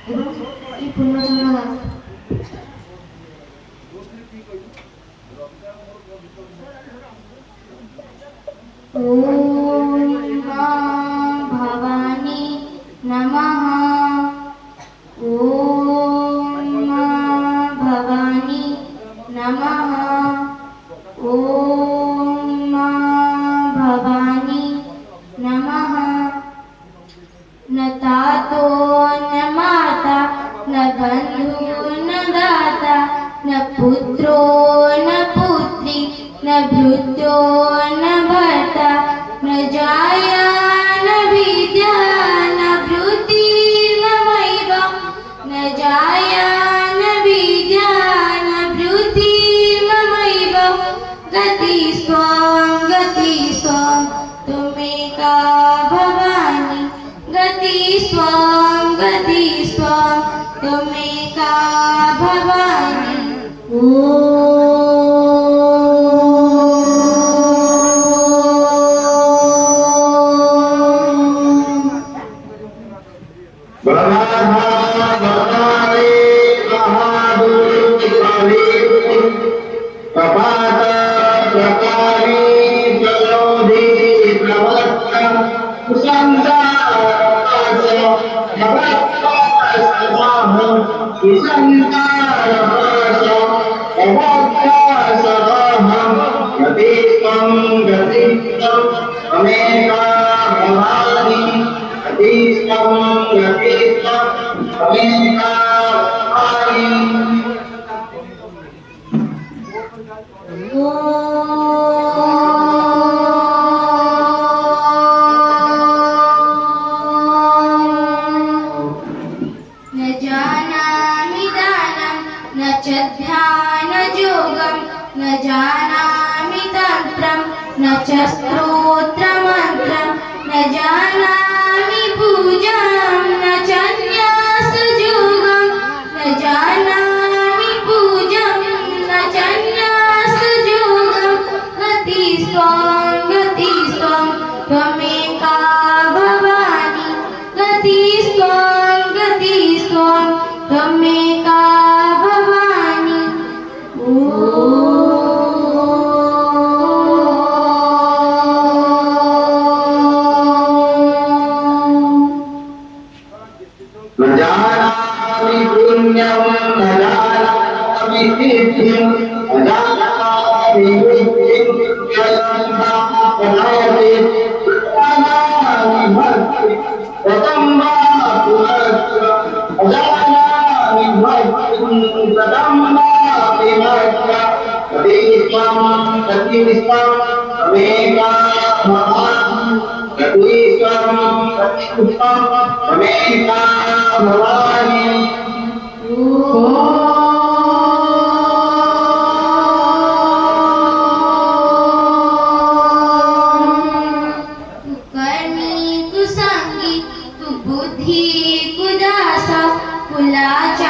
ಈ ಪುಣ್ಯ ಓಂ ಭವಾನಿ ನಮಃ ಓಂ ಭವಾನಿ ನಮಃ ಓಂ ಭವಾನಿ ನಮಃ ನ ತಾತೋ ನ ಮಾತಾ ನ ಬಂಧು ನ ದಾತಾ ನ ಪುತ್ರೋ ನ ಪುತ್ರಿ ನ ಭೃತ್ಯೋ ನ ಭರ್ತಾ ನ ಜಾಯಾ ನ ವಿದ್ಯಾ ನ ಭೃತಿರ್ನ ವೈಭವ ನ ಜಾಯಾ ನ ವಿದ್ಯಾ ನ ಭೃತಿರ್ನ ವೈಭವ गति स्वं तुमेका भवानी गति स्वं तुमेका भवानी न जानामि तन्त्रं न च स्तोत्रमन्त्रं न जानामि पूजां न च न्यासयोगं न जानामि पूजां न च न्यासयोगं गति स्वं त्वमेका भवानी गति स्वं त्वमेका भवानी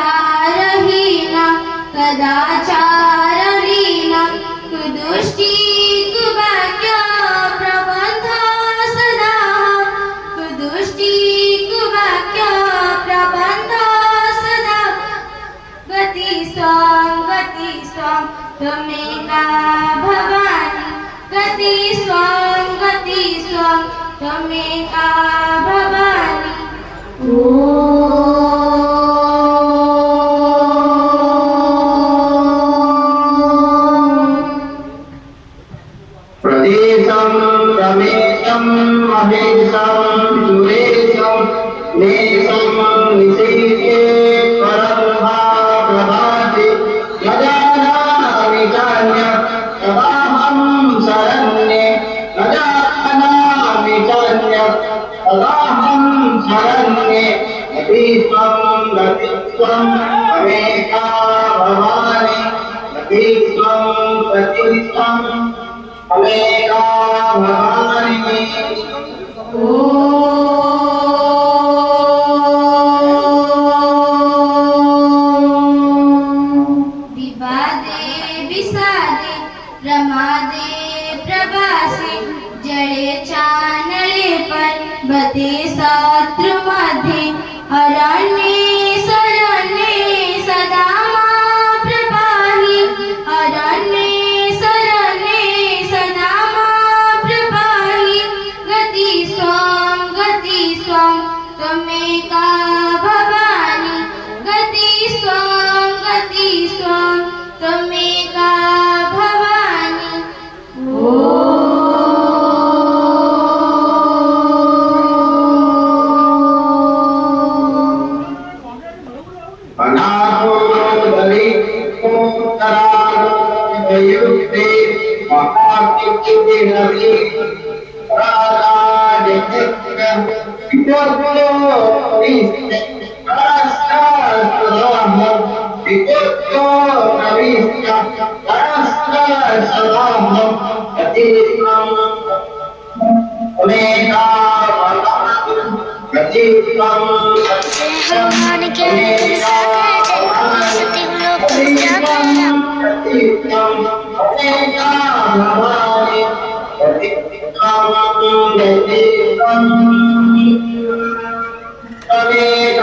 कुलाचारहीना कदाचारहीना कुदुष्टि कुवाक्य प्रबन्धा सदा कुदुष्टि कुवाक्य प्रबन्धा सदा गति स्वं त्वमेका भवानी गति स्वं त्वमेका भवानी प्रदेशं रमेशं महेशं सुरेशं नेशं निशेषे परं वा प्रभाते न जानामि चान्यत् तदाहं शरण्ये न जानामि चान्यत् तदाहं शरण्ये गति स्वं त्वमेका भवानी गति स्वं त्वमेका भवानी विवादे विषादे रमादे प्रवासे जड़े चानले पर्वते शत्रु मध्ये अरण्ये हनुमान ज्ञान गुण सागर जय कपीस तिहु लोक उजागर Amen.